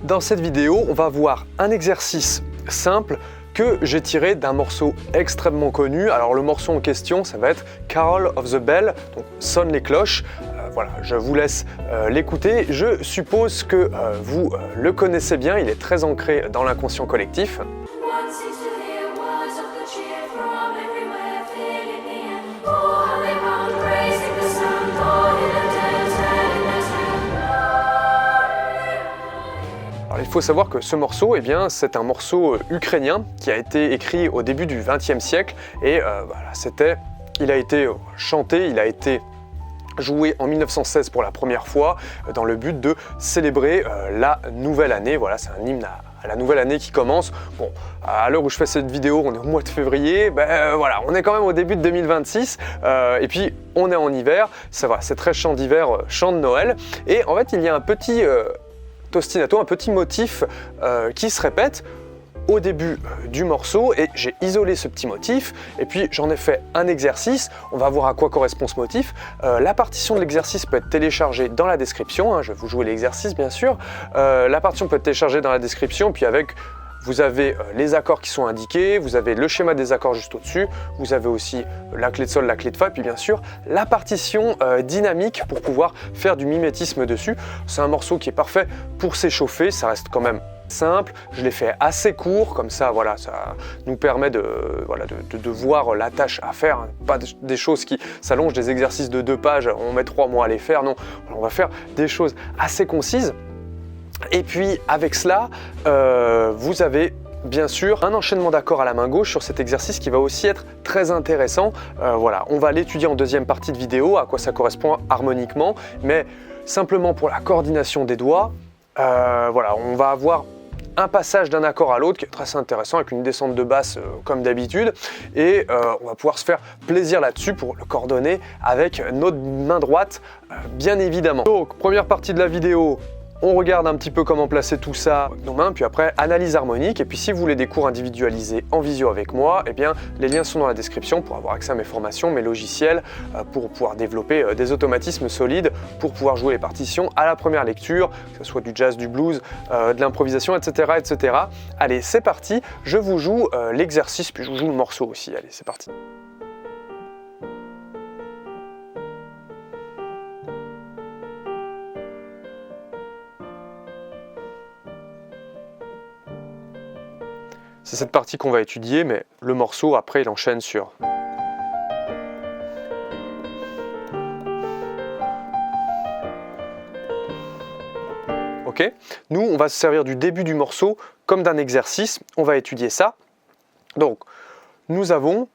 Dans cette vidéo, on va voir un exercice simple que j'ai tiré d'un morceau extrêmement connu. Alors le morceau en question, ça va être Carol of the Bell, donc sonne les cloches. Voilà, je vous laisse l'écouter. Je suppose que vous le connaissez bien, il est très ancré dans l'inconscient collectif. Alors, il faut savoir que ce morceau, eh bien, c'est un morceau ukrainien qui a été écrit au début du XXe siècle et voilà, il a été chanté, il a été joué en 1916 pour la première fois dans le but de célébrer la nouvelle année. Voilà, c'est un hymne à la nouvelle année qui commence. Bon, à l'heure où je fais cette vidéo, on est au mois de février, voilà, on est quand même au début de 2026 et puis on est en hiver, ça va, c'est très chant d'hiver, chant de Noël. Et en fait, il y a un petit ostinato, un petit motif qui se répète au début du morceau et j'ai isolé ce petit motif et puis j'en ai fait un exercice. On va voir à quoi correspond ce motif. La partition de l'exercice peut être téléchargée dans la description, hein, je vais vous jouer l'exercice bien sûr. La partition peut être téléchargée dans la description, puis vous avez les accords qui sont indiqués, vous avez le schéma des accords juste au-dessus, vous avez aussi la clé de sol, la clé de fa, puis bien sûr la partition dynamique pour pouvoir faire du mimétisme dessus. C'est un morceau qui est parfait pour s'échauffer, ça reste quand même simple, je l'ai fait assez court, comme ça, voilà, ça nous permet de voir la tâche à faire, hein. Pas des choses qui s'allongent, des exercices de 2 pages, on met 3 mois à les faire, non, on va faire des choses assez concises. Et puis avec cela, vous avez bien sûr un enchaînement d'accords à la main gauche sur cet exercice qui va aussi être très intéressant. Voilà, on va l'étudier en deuxième partie de vidéo, à quoi ça correspond harmoniquement, mais simplement pour la coordination des doigts, voilà, on va avoir un passage d'un accord à l'autre qui est très intéressant avec une descente de basse comme d'habitude et on va pouvoir se faire plaisir là-dessus pour le coordonner avec notre main droite bien évidemment. Donc première partie de la vidéo, on regarde un petit peu comment placer tout ça avec nos mains, puis après analyse harmonique. Et puis si vous voulez des cours individualisés en visio avec moi, eh bien les liens sont dans la description pour avoir accès à mes formations, mes logiciels, pour pouvoir développer des automatismes solides, pour pouvoir jouer les partitions à la première lecture, que ce soit du jazz, du blues, de l'improvisation, etc., etc. Allez, c'est parti, je vous joue l'exercice, puis je vous joue le morceau aussi. Allez, c'est parti. C'est cette partie qu'on va étudier, mais le morceau, après, il enchaîne sur... Ok ? Nous, on va se servir du début du morceau comme d'un exercice. On va étudier ça. Donc, nous avons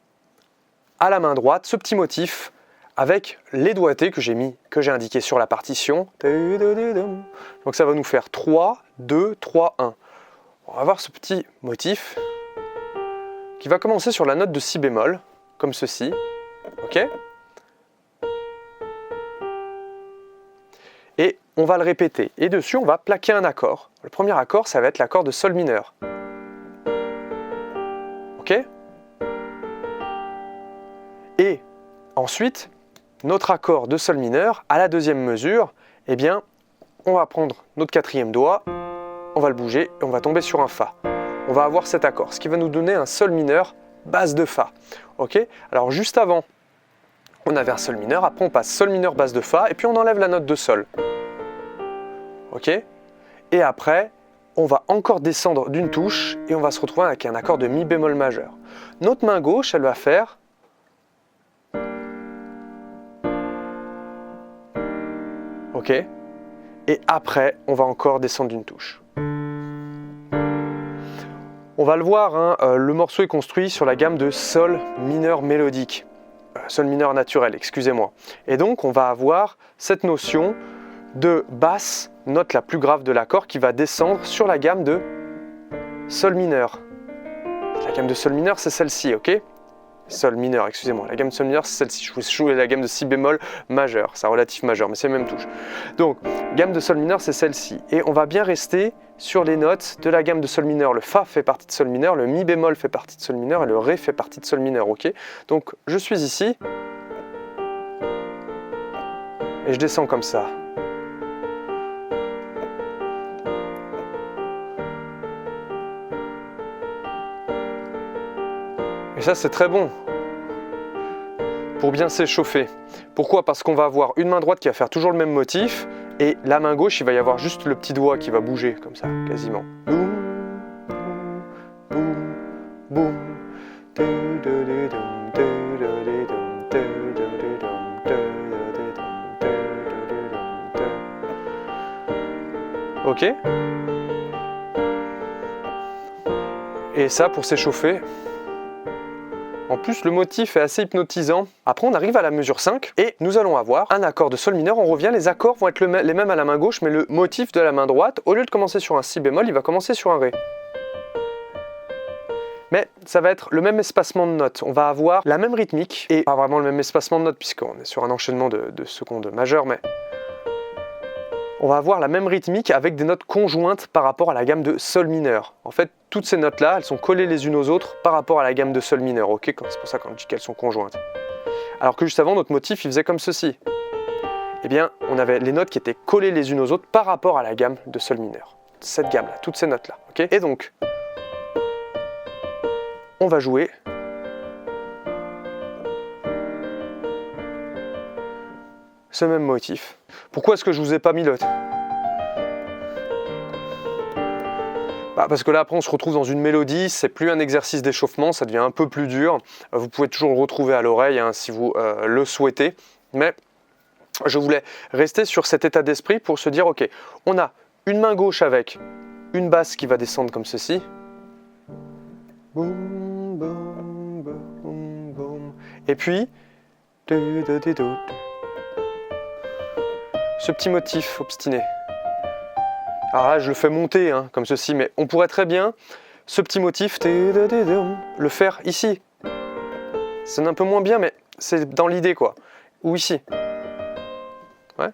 à la main droite ce petit motif avec les doigtés que j'ai indiqué sur la partition. Donc, ça va nous faire 3, 2, 3, 1. On va voir ce petit motif qui va commencer sur la note de si bémol, comme ceci, ok ? Et on va le répéter. Et dessus, on va plaquer un accord. Le premier accord, ça va être l'accord de sol mineur. Ok ? Et ensuite, notre accord de sol mineur, à la deuxième mesure, eh bien, on va prendre notre 4e doigt, on va le bouger et on va tomber sur un fa. On va avoir cet accord, ce qui va nous donner un sol mineur basse de fa. Ok ? Alors juste avant, on avait un sol mineur, après on passe sol mineur basse de fa et puis on enlève la note de sol. Ok ? Et après, on va encore descendre d'une touche et on va se retrouver avec un accord de mi bémol majeur. Notre main gauche, elle va faire ok ? Et après, on va encore descendre d'une touche. On va le voir, hein, le morceau est construit sur la gamme de sol mineur mélodique, sol mineur naturel, excusez-moi. Et donc, on va avoir cette notion de basse, note la plus grave de l'accord, qui va descendre sur la gamme de sol mineur. La gamme de sol mineur, c'est celle-ci, ok ? Sol mineur, excusez-moi, la gamme de sol mineur c'est celle-ci, je vous joue la gamme de si bémol majeur, c'est un relatif majeur, mais c'est la même touche. Donc, gamme de sol mineur c'est celle-ci, et on va bien rester sur les notes de la gamme de sol mineur. Le fa fait partie de sol mineur, le mi bémol fait partie de sol mineur, et le ré fait partie de sol mineur, ok ? Donc, je suis ici, et je descends comme ça. Et ça, c'est très bon pour bien s'échauffer. Pourquoi? Parce qu'on va avoir une main droite qui va faire toujours le même motif, et la main gauche, il va y avoir juste le petit doigt qui va bouger, comme ça, quasiment. Boum, boum, boum, ok? Et ça, pour s'échauffer. En plus, le motif est assez hypnotisant. Après, on arrive à la mesure 5 et nous allons avoir un accord de sol mineur. On revient, les accords vont être les mêmes à la main gauche, mais le motif de la main droite, au lieu de commencer sur un si bémol, il va commencer sur un ré. Mais ça va être le même espacement de notes. On va avoir la même rythmique et pas vraiment le même espacement de notes puisqu'on est sur un enchaînement de secondes majeures, mais on va avoir la même rythmique avec des notes conjointes par rapport à la gamme de sol mineur. En fait, toutes ces notes-là, elles sont collées les unes aux autres par rapport à la gamme de sol mineur, ok? C'est pour ça qu'on dit qu'elles sont conjointes. Alors que juste avant, notre motif, il faisait comme ceci. Eh bien, on avait les notes qui étaient collées les unes aux autres par rapport à la gamme de sol mineur. Cette gamme-là, toutes ces notes-là, ok? Et donc, on va jouer ce même motif. Pourquoi est-ce que je vous ai pas mis le... Parce que là, après, on se retrouve dans une mélodie, c'est plus un exercice d'échauffement, ça devient un peu plus dur. Vous pouvez toujours le retrouver à l'oreille hein, si vous le souhaitez. Mais je voulais rester sur cet état d'esprit pour se dire, ok, on a une main gauche avec une basse qui va descendre comme ceci. Boum, boum, boum, boum. Et puis... ce petit motif obstiné. Alors là, je le fais monter, hein, comme ceci, mais on pourrait très bien, ce petit motif, le faire ici. Ça sonne un peu moins bien, mais c'est dans l'idée, quoi. Ou ici. Ouais.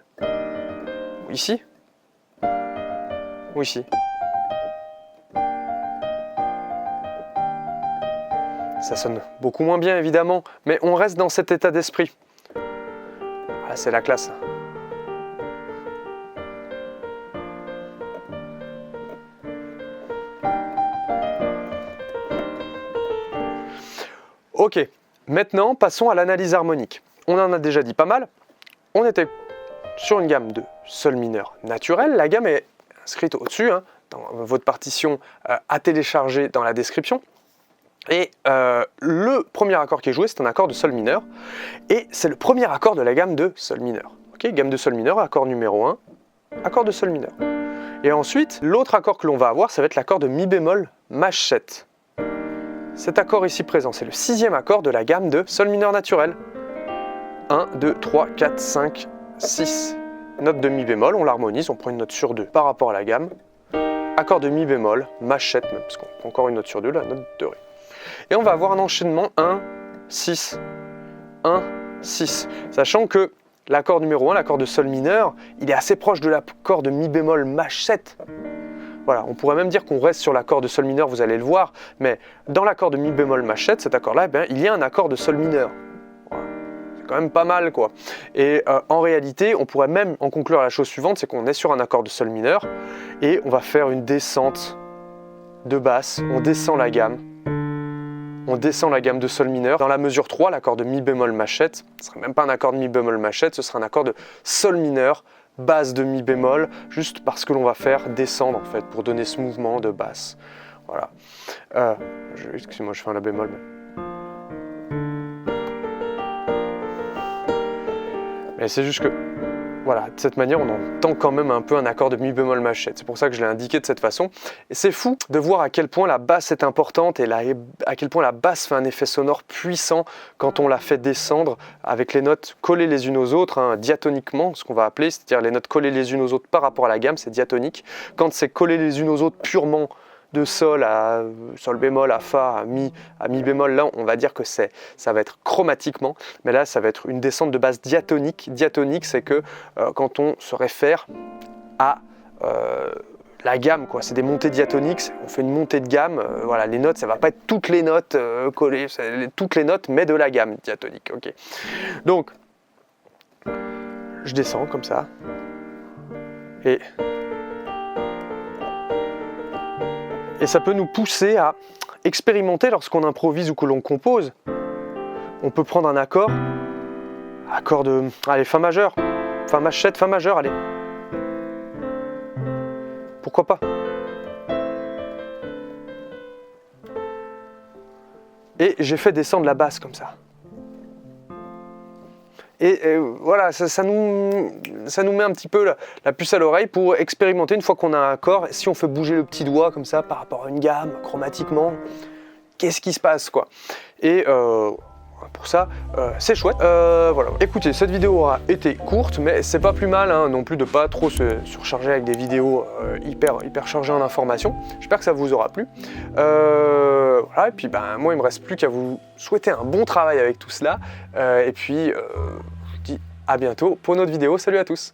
Ou ici. Ou ici. Ça sonne beaucoup moins bien, évidemment, mais on reste dans cet état d'esprit. Ah, c'est la classe. Ok, maintenant passons à l'analyse harmonique. On en a déjà dit pas mal. On était sur une gamme de sol mineur naturel. La gamme est inscrite au-dessus, hein, dans votre partition à télécharger dans la description. Et le premier accord qui est joué, c'est un accord de sol mineur. Et c'est le premier accord de la gamme de sol mineur. Ok, gamme de sol mineur, accord numéro 1, accord de sol mineur. Et ensuite, l'autre accord que l'on va avoir, ça va être l'accord de mi bémol maj 7. Cet accord ici présent, c'est le 6e accord de la gamme de sol mineur naturel. 1, 2, 3, 4, 5, 6 notes de mi bémol, on l'harmonise, on prend une note sur 2 par rapport à la gamme. Accord de mi bémol, maj 7 même, parce qu'on prend encore une note sur 2, la note de ré. Et on va avoir un enchaînement 1, 6, 1, 6. Sachant que l'accord numéro 1, l'accord de sol mineur, il est assez proche de l'accord de mi bémol maj 7. Voilà, on pourrait même dire qu'on reste sur l'accord de sol mineur, vous allez le voir, mais dans l'accord de mi bémol maj 7, cet accord-là, eh il y a un accord de sol mineur. Voilà. C'est quand même pas mal, quoi. Et en réalité, on pourrait même en conclure la chose suivante, c'est qu'on est sur un accord de sol mineur, et on va faire une descente de basse, on descend la gamme. On descend la gamme de sol mineur. Dans la mesure 3, l'accord de mi bémol maj 7, ce ne serait même pas un accord de mi bémol maj 7, ce serait un accord de sol mineur, basse de mi bémol, juste parce que l'on va faire descendre en fait, pour donner ce mouvement de basse. Voilà. Excusez-moi, je fais un la bémol. Mais c'est juste que, voilà, de cette manière, on entend quand même un peu un accord de mi bémol maj 7. C'est pour ça que je l'ai indiqué de cette façon. Et c'est fou de voir à quel point la basse est importante et à quel point la basse fait un effet sonore puissant quand on la fait descendre avec les notes collées les unes aux autres, hein, diatoniquement, ce qu'on va appeler, c'est-à-dire les notes collées les unes aux autres par rapport à la gamme, c'est diatonique. Quand c'est collé les unes aux autres purement de sol à sol bémol, à fa, à mi bémol, là on va dire que ça va être chromatiquement, mais là ça va être une descente de basse diatonique. Diatonique, c'est que quand on se réfère à la gamme, quoi, c'est des montées diatoniques, on fait une montée de gamme, voilà, les notes, ça va pas être toutes les notes collées, toutes les notes, mais de la gamme diatonique, ok. Donc, je descends comme ça, et ça peut nous pousser à expérimenter lorsqu'on improvise ou que l'on compose. On peut prendre un accord de, allez, Fa majeur, Fa machette, Fa majeur, allez. Pourquoi pas? Et j'ai fait descendre la basse comme ça. Et voilà, ça nous met un petit peu la puce à l'oreille pour expérimenter une fois qu'on a un accord. Si on fait bouger le petit doigt comme ça par rapport à une gamme, chromatiquement, qu'est-ce qui se passe quoi? Et pour ça, c'est chouette. Voilà. Écoutez, cette vidéo aura été courte, mais c'est pas plus mal hein, non plus de pas trop se surcharger avec des vidéos hyper chargées en informations. J'espère que ça vous aura plu. Voilà, et puis moi il me reste plus qu'à vous souhaiter un bon travail avec tout cela. Et puis je vous dis à bientôt pour une autre vidéo. Salut à tous!